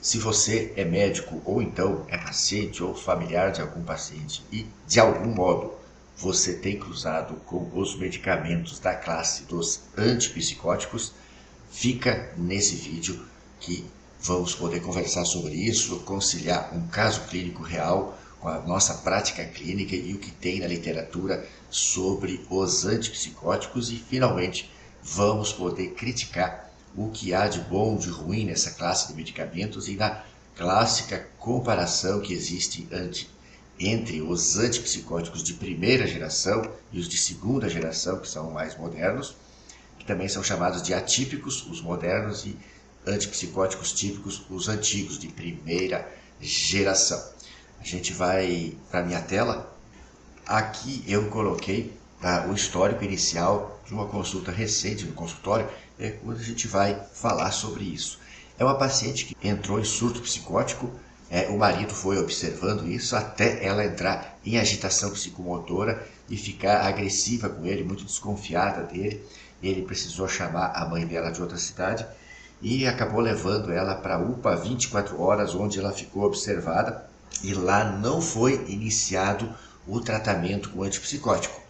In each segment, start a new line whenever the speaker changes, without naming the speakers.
Se você é médico ou então é paciente ou familiar de algum paciente e, de algum modo, você tem cruzado com os medicamentos da classe dos antipsicóticos, fica nesse vídeo que vamos poder conversar sobre isso, conciliar um caso clínico real com a nossa prática clínica e o que tem na literatura sobre os antipsicóticos e, finalmente, vamos poder criticar o que há de bom, de ruim nessa classe de medicamentos e na clássica comparação que existe entre os antipsicóticos de primeira geração e os de segunda geração, que são mais modernos, que também são chamados de atípicos, os modernos, e antipsicóticos típicos, os antigos, de primeira geração. A gente vai para a minha tela. Aqui eu coloquei o histórico inicial de uma consulta recente no consultório, quando a gente vai falar sobre isso. É uma paciente que entrou em surto psicótico, o marido foi observando isso até ela entrar em agitação psicomotora e ficar agressiva com ele, muito desconfiada dele. Ele precisou chamar a mãe dela de outra cidade e acabou levando ela para a UPA 24 horas, onde ela ficou observada, e lá não foi iniciado o tratamento com antipsicótico.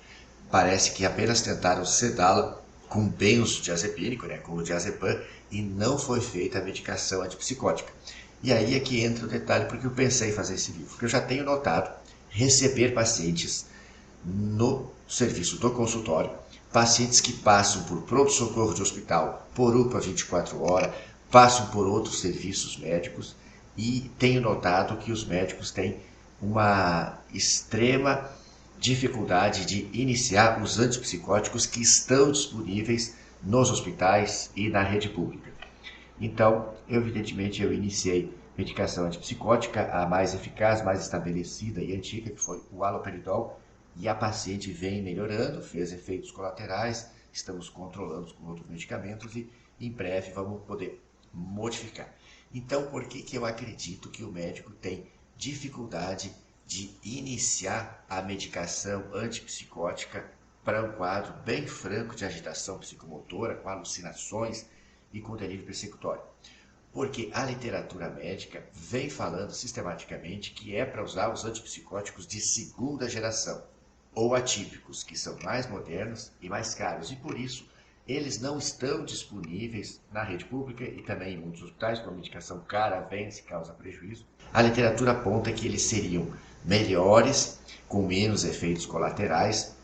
Parece que apenas tentaram sedá-la com benzodiazepínico, com o diazepam, e não foi feita a medicação antipsicótica. E aí é que entra o detalhe, porque eu pensei em fazer esse vídeo, porque eu já tenho notado receber pacientes no serviço do consultório, pacientes que passam por pronto-socorro de hospital, por UPA 24 horas, passam por outros serviços médicos, e tenho notado que os médicos têm uma extrema dificuldade de iniciar os antipsicóticos que estão disponíveis nos hospitais e na rede pública. Então, evidentemente, eu iniciei medicação antipsicótica, a mais eficaz, mais estabelecida e antiga, que foi o haloperidol, e a paciente vem melhorando, fez efeitos colaterais, estamos controlando com outros medicamentos e em breve vamos poder modificar. Então, por que eu acredito que o médico tem dificuldade de iniciar a medicação antipsicótica para um quadro bem franco de agitação psicomotora, com alucinações e com delírio persecutório? Porque a literatura médica vem falando sistematicamente que é para usar os antipsicóticos de segunda geração, ou atípicos, que são mais modernos e mais caros, e por isso eles não estão disponíveis na rede pública e também em muitos hospitais, com a medicação cara, vence, causa prejuízo. A literatura aponta que eles seriam melhores, com menos efeitos colaterais,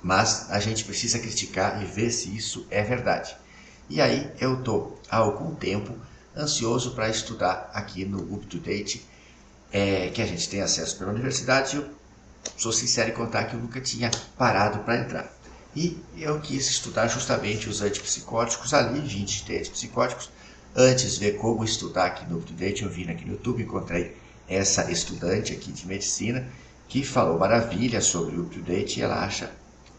mas a gente precisa criticar e ver se isso é verdade. E aí eu estou há algum tempo ansioso para estudar aqui no UpToDate, que a gente tem acesso pela universidade. Eu sou sincero em contar que eu nunca tinha parado para entrar. E eu quis estudar justamente os antipsicóticos ali, 20 antipsicóticos, antes ver como estudar aqui no UpToDate. Eu vim aqui no YouTube, encontrei essa estudante aqui de medicina que falou maravilha sobre o UpToDate e ela acha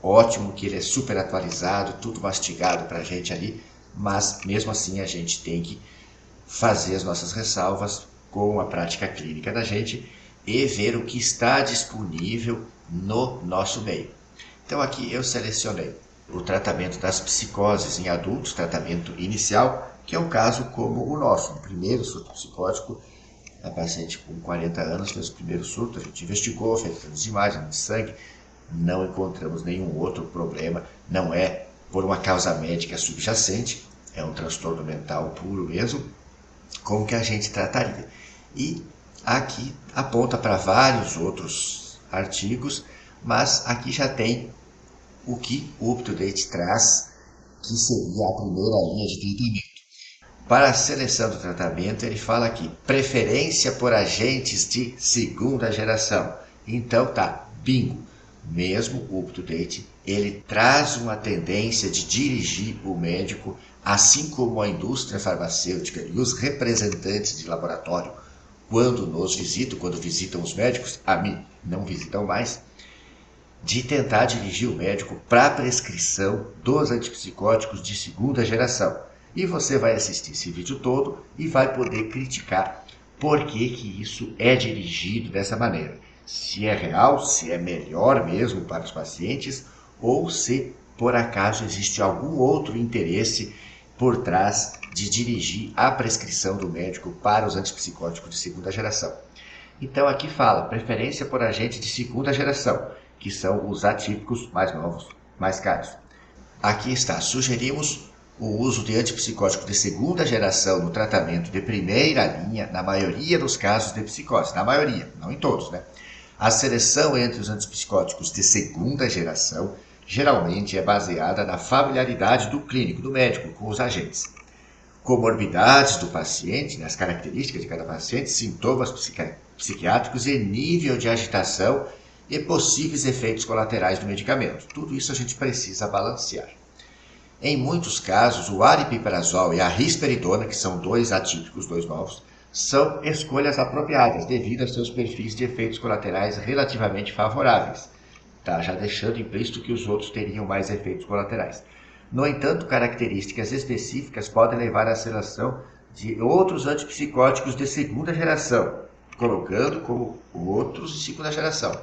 ótimo que ele é super atualizado, tudo mastigado para a gente ali, mas mesmo assim a gente tem que fazer as nossas ressalvas com a prática clínica da gente e ver o que está disponível no nosso meio. Então aqui eu selecionei o tratamento das psicoses em adultos, tratamento inicial, que é um caso como o nosso, o primeiro surto psicótico. A paciente com 40 anos fez o primeiro surto, a gente investigou, fez imagens de sangue, não encontramos nenhum outro problema, não é por uma causa médica subjacente, é um transtorno mental puro mesmo, como que a gente trataria. E aqui aponta para vários outros artigos, mas aqui já tem o que o UpToDate traz, que seria a primeira linha de tratamento. Para a seleção do tratamento, ele fala aqui, preferência por agentes de segunda geração. Então tá, bingo. Mesmo o UpToDate, ele traz uma tendência de dirigir o médico, assim como a indústria farmacêutica e os representantes de laboratório, quando nos visitam, quando visitam os médicos, a mim não visitam mais, de tentar dirigir o médico para a prescrição dos antipsicóticos de segunda geração. E você vai assistir esse vídeo todo e vai poder criticar por que isso é dirigido dessa maneira. Se é real, se é melhor mesmo para os pacientes, ou se por acaso existe algum outro interesse por trás de dirigir a prescrição do médico para os antipsicóticos de segunda geração. Então aqui fala preferência por agentes de segunda geração, que são os atípicos mais novos, mais caros. Aqui está, sugerimos o uso de antipsicótico de segunda geração no tratamento de primeira linha na maioria dos casos de psicose, na maioria, não em todos, né? A seleção entre os antipsicóticos de segunda geração geralmente é baseada na familiaridade do clínico, do médico, com os agentes. Comorbidades do paciente, as características de cada paciente, sintomas psiquiátricos e nível de agitação e possíveis efeitos colaterais do medicamento. Tudo isso a gente precisa balancear. Em muitos casos, o aripiprazol e a risperidona, que são dois atípicos, dois novos, são escolhas apropriadas devido a seus perfis de efeitos colaterais relativamente favoráveis, tá? Já deixando implícito que os outros teriam mais efeitos colaterais. No entanto, características específicas podem levar à seleção de outros antipsicóticos de segunda geração, colocando como outros de segunda geração.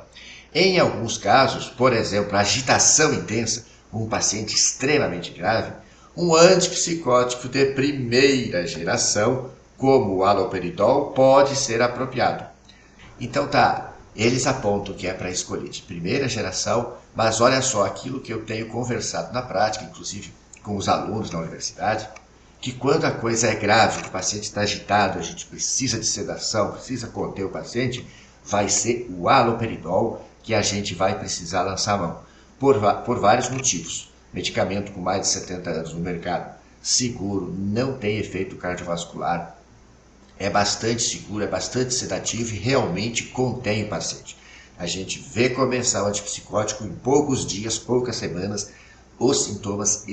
Em alguns casos, por exemplo, agitação intensa, um paciente extremamente grave, um antipsicótico de primeira geração, como o haloperidol, pode ser apropriado. Então tá, eles apontam que é para escolher de primeira geração, mas olha só aquilo que eu tenho conversado na prática, inclusive com os alunos na universidade, que quando a coisa é grave, que o paciente está agitado, a gente precisa de sedação, precisa conter o paciente, vai ser o haloperidol que a gente vai precisar lançar a mão, por vários motivos. Medicamento com mais de 70 anos no mercado, seguro, não tem efeito cardiovascular, é bastante seguro, é bastante sedativo e realmente contém o paciente. A gente vê começar o antipsicótico em poucos dias, poucas semanas, os sintomas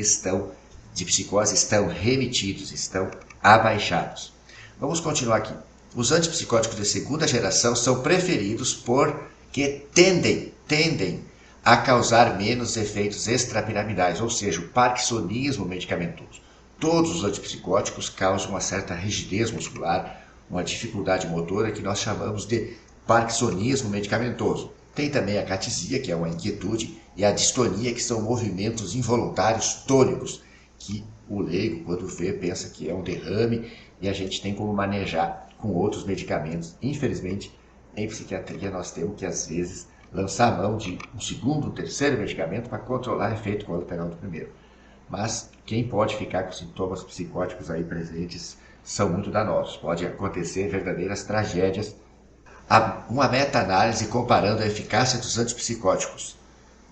de psicose estão remitidos, estão abaixados. Vamos continuar aqui. Os antipsicóticos de segunda geração são preferidos porque tendem a causar menos efeitos extrapiramidais, ou seja, o parkinsonismo medicamentoso. Todos os antipsicóticos causam uma certa rigidez muscular, uma dificuldade motora que nós chamamos de parkinsonismo medicamentoso. Tem também a catisia, que é uma inquietude, e a distonia, que são movimentos involuntários tônicos, que o leigo, quando vê, pensa que é um derrame, e a gente tem como manejar com outros medicamentos. Infelizmente, em psiquiatria, nós temos que, às vezes, lançar a mão de um segundo, um terceiro medicamento para controlar o efeito colateral do primeiro. Mas quem pode ficar com sintomas psicóticos aí presentes são muito danosos. Pode acontecer verdadeiras tragédias. Uma meta-análise comparando a eficácia dos antipsicóticos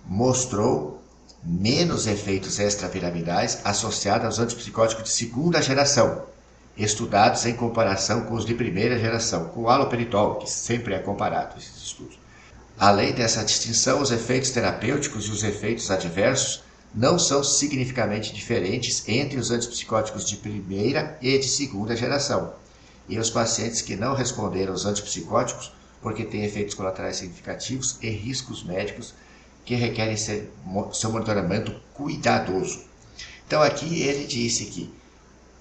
mostrou menos efeitos extrapiramidais associados aos antipsicóticos de segunda geração, estudados em comparação com os de primeira geração, com o haloperidol, que sempre é comparado esses estudos. Além dessa distinção, os efeitos terapêuticos e os efeitos adversos não são significativamente diferentes entre os antipsicóticos de primeira e de segunda geração. E os pacientes que não responderam aos antipsicóticos porque têm efeitos colaterais significativos e riscos médicos que requerem seu monitoramento cuidadoso. Então aqui ele disse que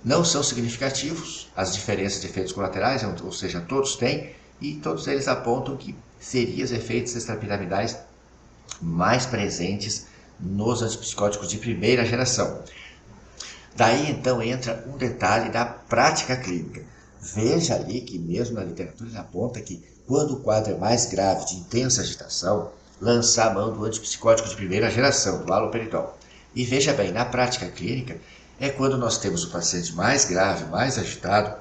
não são significativos as diferenças de efeitos colaterais, ou seja, todos têm, e todos eles apontam que seriam os efeitos extrapiramidais mais presentes nos antipsicóticos de primeira geração. Daí então entra um detalhe da prática clínica. Veja ali que mesmo na literatura ele aponta que quando o quadro é mais grave, de intensa agitação, lançar a mão do antipsicótico de primeira geração, do haloperidol. E veja bem, na prática clínica é quando nós temos o paciente mais grave, mais agitado,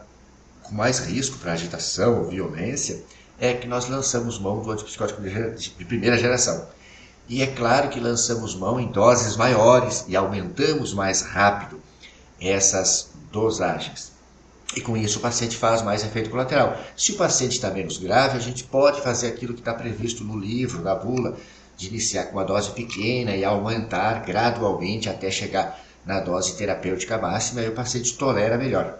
com mais risco para agitação ou violência, é que nós lançamos mão do antipsicótico de primeira geração. E é claro que lançamos mão em doses maiores e aumentamos mais rápido essas dosagens. E com isso o paciente faz mais efeito colateral. Se o paciente está menos grave, a gente pode fazer aquilo que está previsto no livro, na bula, de iniciar com uma dose pequena e aumentar gradualmente até chegar na dose terapêutica máxima e o paciente tolera melhor.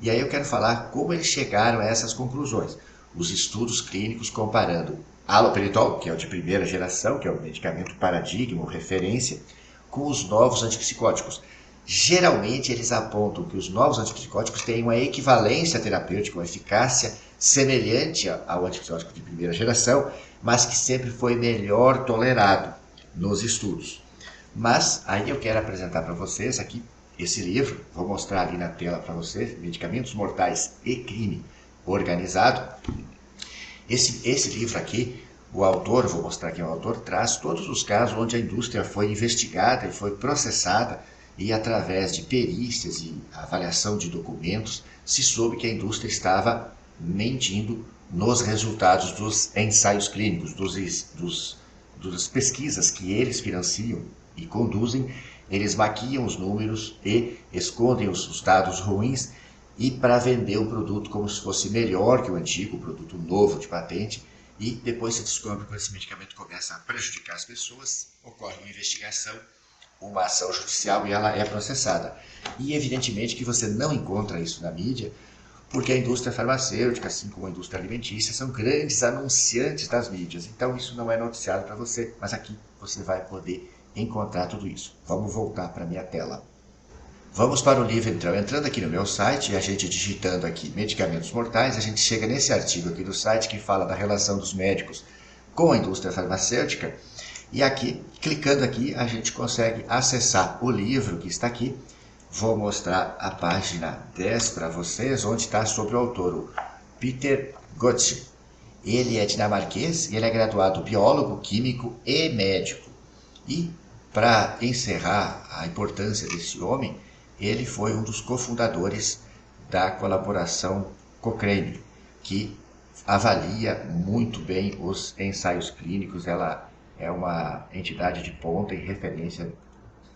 E aí eu quero falar como eles chegaram a essas conclusões. Os estudos clínicos comparando haloperidol, que é o de primeira geração, que é o medicamento paradigma ou referência, com os novos antipsicóticos. Geralmente eles apontam que os novos antipsicóticos têm uma equivalência terapêutica, uma eficácia semelhante ao antipsicótico de primeira geração, mas que sempre foi melhor tolerado nos estudos. Mas aí eu quero apresentar para vocês aqui esse livro, vou mostrar ali na tela para vocês, Medicamentos Mortais e Crime Organizado. Esse livro aqui, o autor, vou mostrar aqui o autor, traz todos os casos onde a indústria foi investigada e foi processada e através de perícias e avaliação de documentos se soube que a indústria estava mentindo nos resultados dos ensaios clínicos, das pesquisas que eles financiam e conduzem. Eles maquiam os números e escondem os dados ruins e para vender o produto como se fosse melhor que o antigo, o produto novo de patente, e depois se descobre que esse medicamento começa a prejudicar as pessoas, ocorre uma investigação, uma ação judicial e ela é processada. E evidentemente que você não encontra isso na mídia, porque a indústria farmacêutica, assim como a indústria alimentícia, são grandes anunciantes das mídias. Então isso não é noticiado para você, mas aqui você vai poder encontrar tudo isso. Vamos voltar para a minha tela. Vamos para o livro então. Entrando aqui no meu site e a gente digitando aqui medicamentos mortais, a gente chega nesse artigo aqui do site que fala da relação dos médicos com a indústria farmacêutica. E aqui, clicando aqui, a gente consegue acessar o livro que está aqui. Vou mostrar a página 10 para vocês, onde está sobre o autor, o Peter Gottsche. Ele é dinamarquês e ele é graduado biólogo, químico e médico. E para encerrar a importância desse homem, ele foi um dos cofundadores da colaboração Cochrane, que avalia muito bem os ensaios clínicos. Ela é uma entidade de ponta e referência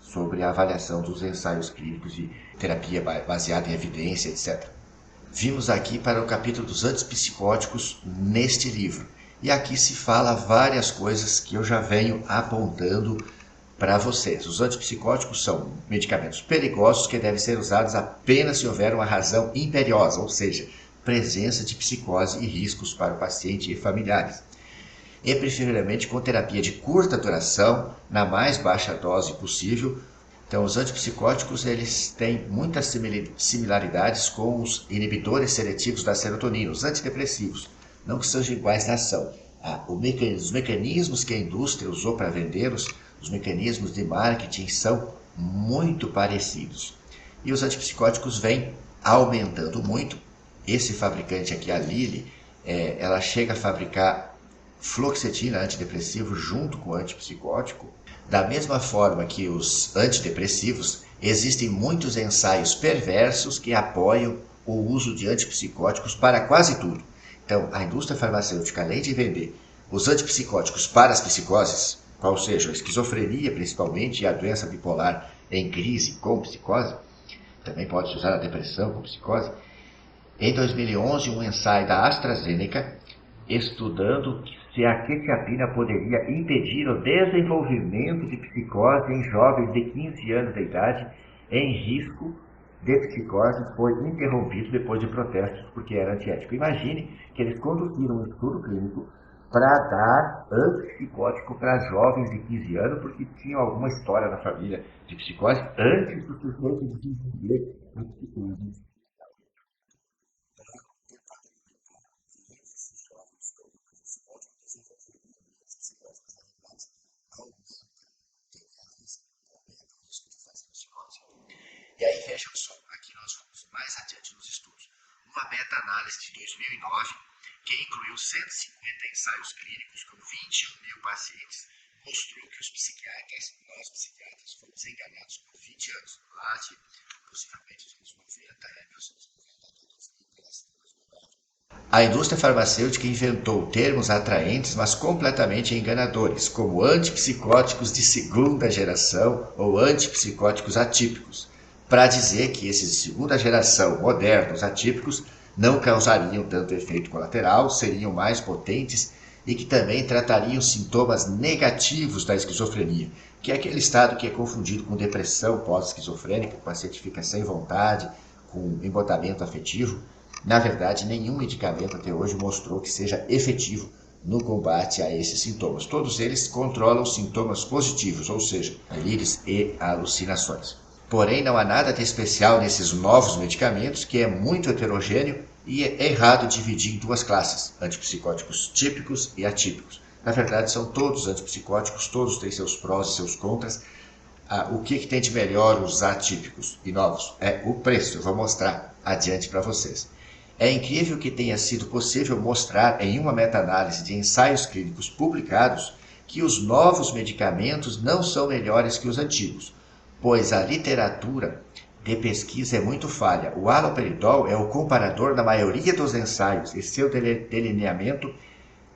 sobre a avaliação dos ensaios clínicos de terapia baseada em evidência, etc. Vimos aqui para o capítulo dos antipsicóticos neste livro. E aqui se fala várias coisas que eu já venho apontando para vocês. Os antipsicóticos são medicamentos perigosos que devem ser usados apenas se houver uma razão imperiosa, ou seja, presença de psicose e riscos para o paciente e familiares. E preferivelmente com terapia de curta duração, na mais baixa dose possível. Então, os antipsicóticos eles têm muitas similaridades com os inibidores seletivos da serotonina, os antidepressivos, não que sejam iguais na ação. Os mecanismos que a indústria usou para vendê-los, os mecanismos de marketing são muito parecidos. E os antipsicóticos vêm aumentando muito. Esse fabricante aqui, a Lilly, ela chega a fabricar fluoxetina antidepressivo junto com o antipsicótico. Da mesma forma que os antidepressivos, existem muitos ensaios perversos que apoiam o uso de antipsicóticos para quase tudo. Então, a indústria farmacêutica, além de vender os antipsicóticos para as psicoses, qual seja a esquizofrenia principalmente e a doença bipolar em crise com psicose, também pode-se usar a depressão com psicose. Em 2011, um ensaio da AstraZeneca estudando se a quetiapina poderia impedir o desenvolvimento de psicose em jovens de 15 anos de idade em risco de psicose foi interrompido depois de protestos porque era antiético. Imagine que eles conduziram um estudo clínico para dar antipsicótico para jovens de 15 anos porque tinham alguma história na família de psicose antes do sujeito desenvolver a psicose. E aí vejam só, aqui nós vamos mais adiante nos estudos. Uma meta-análise de 2009, que incluiu 150 ensaios clínicos com 21 mil pacientes, mostrou que nós psiquiatras, fomos enganados por 20 anos, lá de possivelmente dos anos 90, 1990. A indústria farmacêutica inventou termos atraentes, mas completamente enganadores, como antipsicóticos de segunda geração ou antipsicóticos atípicos, para dizer que esses de segunda geração modernos atípicos não causariam tanto efeito colateral, seriam mais potentes e que também tratariam sintomas negativos da esquizofrenia, que é aquele estado que é confundido com depressão pós-esquizofrênica, o paciente fica sem vontade, com embotamento afetivo. Na verdade, nenhum medicamento até hoje mostrou que seja efetivo no combate a esses sintomas. Todos eles controlam sintomas positivos, ou seja, delírios e alucinações. Porém, não há nada de especial nesses novos medicamentos, que é muito heterogêneo e é errado dividir em duas classes, antipsicóticos típicos e atípicos. Na verdade, são todos antipsicóticos, todos têm seus prós e seus contras. O que tem de melhor os atípicos e novos? É o preço, eu vou mostrar adiante para vocês. É incrível que tenha sido possível mostrar em uma meta-análise de ensaios clínicos publicados que os novos medicamentos não são melhores que os antigos, pois a literatura de pesquisa é muito falha. O haloperidol é o comparador na maioria dos ensaios e seu delineamento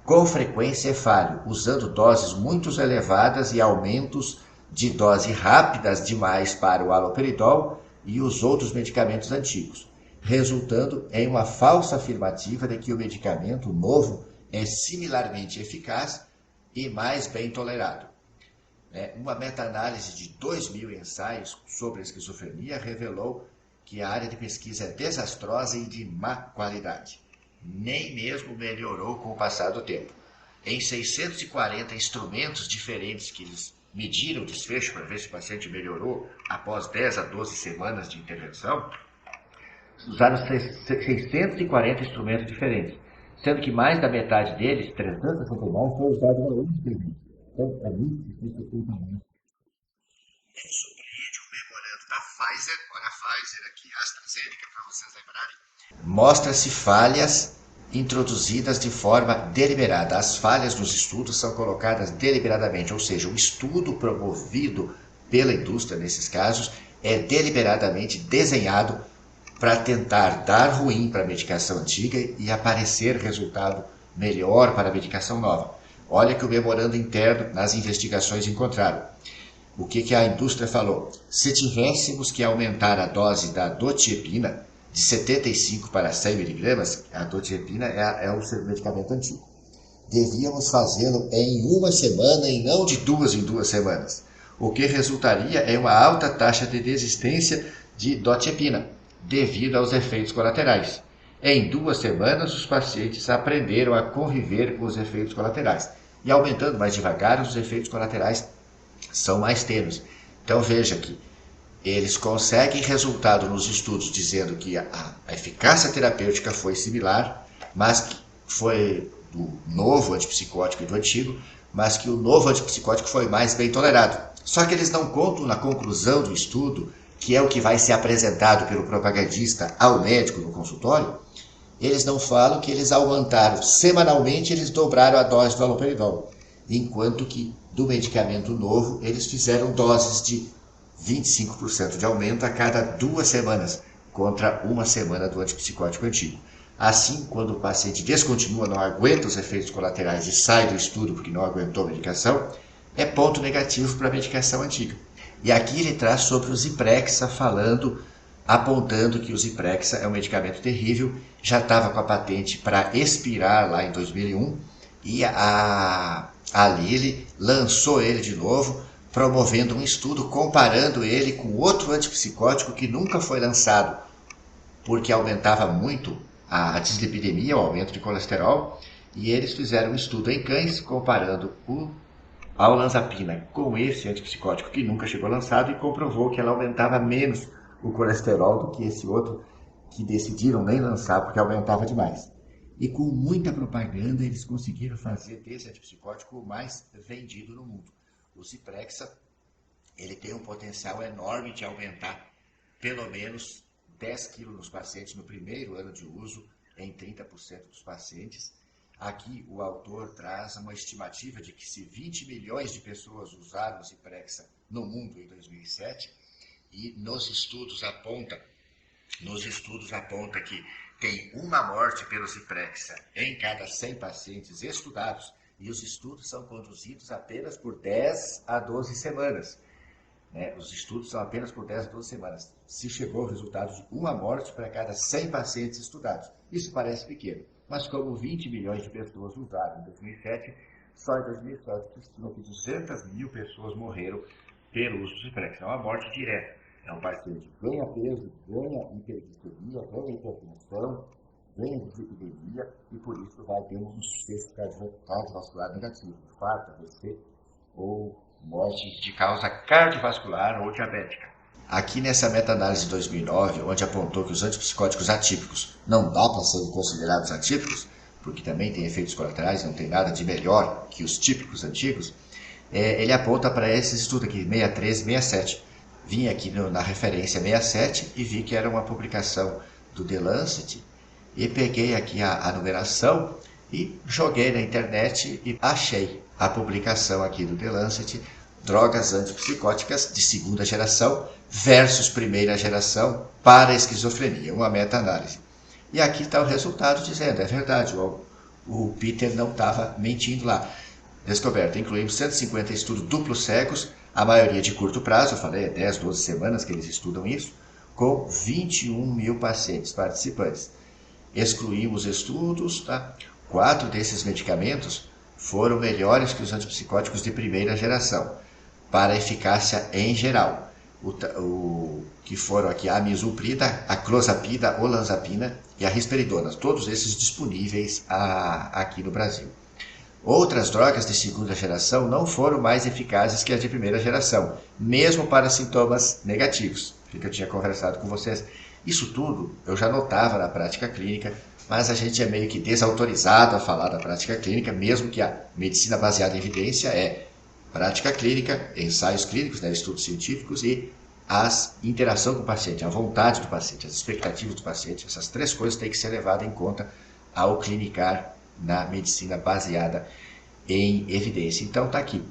com frequência é falho, usando doses muito elevadas e aumentos de dose rápidas demais para o haloperidol e os outros medicamentos antigos, resultando em uma falsa afirmativa de que o medicamento novo é similarmente eficaz e mais bem tolerado. Uma meta-análise de 2.000 ensaios sobre a esquizofrenia revelou que a área de pesquisa é desastrosa e de má qualidade. Nem mesmo melhorou com o passar do tempo. Em 640 instrumentos diferentes que eles mediram o desfecho para ver se o paciente melhorou após 10 a 12 semanas de intervenção, usaram 640 instrumentos diferentes, sendo que mais da metade deles, 369, foi usado uma única vez. Então, é muito difícil acompanhar. Surpreende o memorando da Pfizer, olha a Pfizer aqui, AstraZeneca, para vocês lembrarem. Mostra-se falhas introduzidas de forma deliberada. As falhas nos estudos são colocadas deliberadamente, ou seja, o estudo promovido pela indústria, nesses casos, é deliberadamente desenhado para tentar dar ruim para a medicação antiga e aparecer resultado melhor para a medicação nova. Olha que o memorando interno nas investigações encontraram. O que a indústria falou? Se tivéssemos que aumentar a dose da dotiepina de 75 para 100 miligramas, a dotiepina é o medicamento antigo, devíamos fazê-lo em uma semana e não de 2 em 2 semanas, o que resultaria em uma alta taxa de desistência de dotiepina, devido aos efeitos colaterais. Em 2 semanas, os pacientes aprenderam a conviver com os efeitos colaterais. E aumentando mais devagar, os efeitos colaterais são mais tênues. Então veja que eles conseguem resultado nos estudos dizendo que a eficácia terapêutica foi similar, mas que foi do novo antipsicótico e do antigo, mas que o novo antipsicótico foi mais bem tolerado. Só que eles não contam na conclusão do estudo, que é o que vai ser apresentado pelo propagandista ao médico no consultório, eles não falam que eles aumentaram semanalmente, eles dobraram a dose do haloperidol, enquanto que do medicamento novo eles fizeram doses de 25% de aumento a cada 2 semanas, contra 1 semana do antipsicótico antigo. Assim, quando o paciente descontinua, não aguenta os efeitos colaterais e sai do estudo porque não aguentou a medicação, é ponto negativo para a medicação antiga. E aqui ele traz sobre o Zyprexa, apontando que o Zyprexa é um medicamento terrível, já estava com a patente para expirar lá em 2001, e a Lilly lançou ele de novo, promovendo um estudo comparando ele com outro antipsicótico que nunca foi lançado, porque aumentava muito a dislipidemia, o aumento de colesterol, e eles fizeram um estudo em cães comparando a olanzapina com esse antipsicótico que nunca chegou lançado e comprovou que ela aumentava menos o colesterol do que esse outro que decidiram nem lançar porque aumentava demais. E com muita propaganda eles conseguiram fazer desse antipsicótico o mais vendido no mundo. O Zyprexa, ele tem um potencial enorme de aumentar pelo menos 10 quilos nos pacientes no primeiro ano de uso, em 30% dos pacientes. Aqui o autor traz uma estimativa de que se 20 milhões de pessoas usaram o Zyprexa no mundo em 2007, e nos estudos aponta que tem uma morte pelo Zyprexa em cada 100 pacientes estudados, e os estudos são conduzidos apenas por 10 a 12 semanas. Os estudos são apenas por 10 a 12 semanas. Se chegou ao resultado de uma morte para cada 100 pacientes estudados. Isso parece pequeno, mas como 20 milhões de pessoas usaram em 2007, só em 2007 se estima que 200 mil pessoas morreram pelo uso do Zyprexa. É uma morte direta. É um paciente que ganha peso, ganha hiperglicemia, ganha hipertensão, ganha dislipidemia, e por isso vai ter um sucesso cardiovascular negativo, infarto, AVC ou morte de causa cardiovascular ou diabética. Aqui nessa meta-análise de 2009, onde apontou que os antipsicóticos atípicos não dá para serem considerados atípicos, porque também tem efeitos colaterais, não tem nada de melhor que os típicos antigos, ele aponta para esse estudo aqui, 63 e 67. Vim aqui na referência 67 e vi que era uma publicação do The Lancet e peguei aqui a numeração e joguei na internet e achei a publicação aqui do The Lancet, drogas antipsicóticas de segunda geração versus primeira geração para esquizofrenia, uma meta-análise. E aqui está o resultado dizendo, é verdade, o Peter não estava mentindo lá. Descoberta, incluímos 150 estudos duplos cegos, a maioria de curto prazo, eu falei, 10, 12 semanas que eles estudam isso, com 21 mil pacientes participantes. Excluímos estudos, tá? 4 desses medicamentos foram melhores que os antipsicóticos de primeira geração, para eficácia em geral. Que foram aqui a amisulprida, a clozapina, a olanzapina e a risperidona, todos esses disponíveis aqui no Brasil. Outras drogas de segunda geração não foram mais eficazes que as de primeira geração, mesmo para sintomas negativos, que eu tinha conversado com vocês. Isso tudo eu já notava na prática clínica, mas a gente é meio que desautorizado a falar da prática clínica, mesmo que a medicina baseada em evidência é prática clínica, ensaios clínicos, né, estudos científicos e a interação com o paciente, a vontade do paciente, as expectativas do paciente. Essas 3 coisas têm que ser levadas em conta ao clinicar na medicina baseada em evidência. Então está aqui.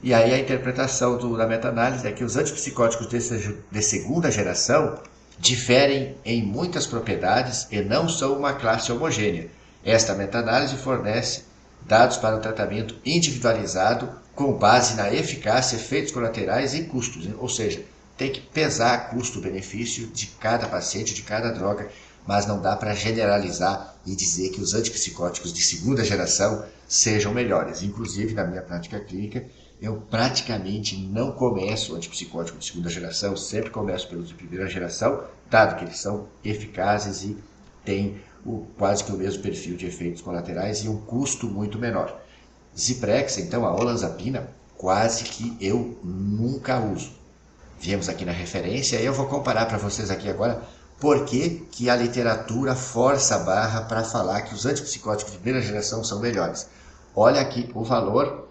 E aí a interpretação da meta-análise é que os antipsicóticos de segunda geração diferem em muitas propriedades e não são uma classe homogênea. Esta meta-análise fornece dados para um tratamento individualizado com base na eficácia, efeitos colaterais e custos. Ou seja, tem que pesar custo-benefício de cada paciente, de cada droga, mas não dá para generalizar e dizer que os antipsicóticos de segunda geração sejam melhores. Inclusive, na minha prática clínica, eu praticamente não começo o antipsicótico de segunda geração, sempre começo pelos de primeira geração, dado que eles são eficazes e têm quase que o mesmo perfil de efeitos colaterais e um custo muito menor. Ziprexa, então, a olanzapina, quase que eu nunca uso. Viemos aqui na referência e eu vou comparar para vocês aqui agora por que a literatura força a barra para falar que os antipsicóticos de primeira geração são melhores. Olha aqui o valor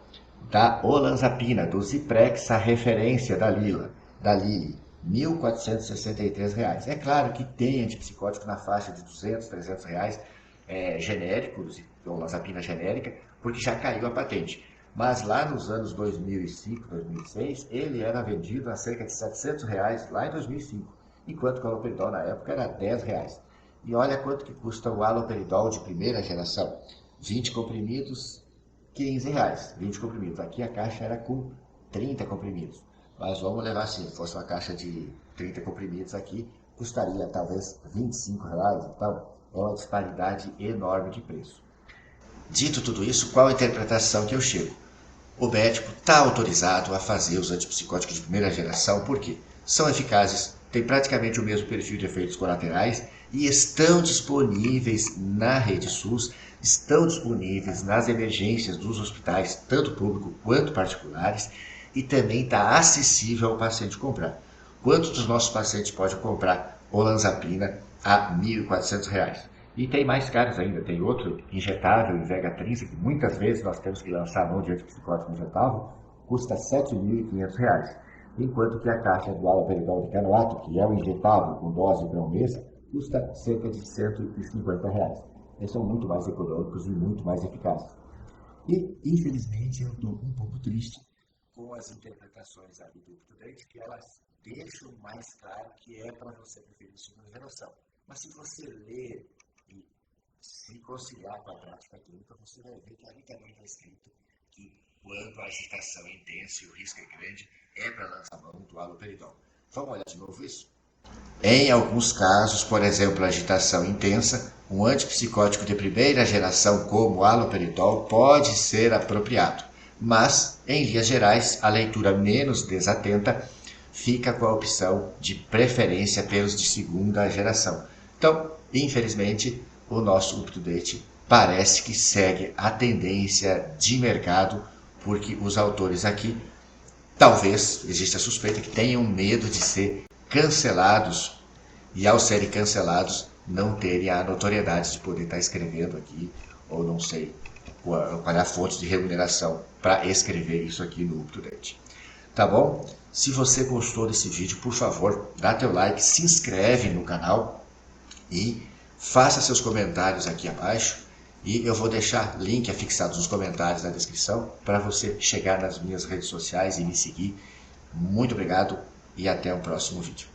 da olanzapina, do Ziprexa, referência da Lilly, R$ 1.463. É claro que tem antipsicótico na faixa de R$200, R$300, genéricos, olanzapina genérica, porque já caiu a patente. Mas lá nos anos 2005, 2006, ele era vendido a cerca de R$700 lá em 2005, enquanto que o haloperidol na época era R$10. E olha quanto que custa o haloperidol de primeira geração. 20 comprimidos, R$15. 20 comprimidos. Aqui a caixa era com 30 comprimidos. Mas vamos levar assim, se fosse uma caixa de 30 comprimidos aqui, custaria talvez R$25. Então, é uma disparidade enorme de preço. Dito tudo isso, qual a interpretação que eu chego? O médico está autorizado a fazer os antipsicóticos de primeira geração porque são eficazes, têm praticamente o mesmo perfil de efeitos colaterais e estão disponíveis na rede SUS, estão disponíveis nas emergências dos hospitais, tanto público quanto particulares, e também está acessível ao paciente comprar. Quantos dos nossos pacientes podem comprar olanzapina a R$1.400? E tem mais caros ainda, tem outro injetável, Invega-30, que muitas vezes nós temos que lançar mão de antipsicótico injetável, custa R$7.500. Enquanto que a caixa do haloperidol de canoato, que é o injetável com dose para um mês, custa cerca de R$150. Eles são muito mais econômicos e muito mais eficazes. E, infelizmente, eu estou um pouco triste com as interpretações ali do UpToDate, que elas deixam mais claro que é para você preferir segunda geração. Mas se você ler e se conciliar com a prática clínica, você vai ver que ali também está escrito que quando a agitação é intensa e o risco é grande, é para lançar mão do haloperidol. Vamos olhar de novo isso? Em alguns casos, por exemplo, agitação intensa, um antipsicótico de primeira geração como o haloperidol pode ser apropriado, mas, em linhas gerais, a leitura menos desatenta fica com a opção de preferência pelos de segunda geração. Então, infelizmente, o nosso UpToDate parece que segue a tendência de mercado, porque os autores aqui, talvez, existe a suspeita que tenham medo de ser cancelados e, ao serem cancelados, não terem a notoriedade de poder estar escrevendo aqui, ou não sei, qual é a fonte de remuneração para escrever isso aqui no UpToDate. Tá bom? Se você gostou desse vídeo, por favor, dá teu like, se inscreve no canal e faça seus comentários aqui abaixo. E eu vou deixar link afixados nos comentários na descrição para você chegar nas minhas redes sociais e me seguir. Muito obrigado e até o próximo vídeo.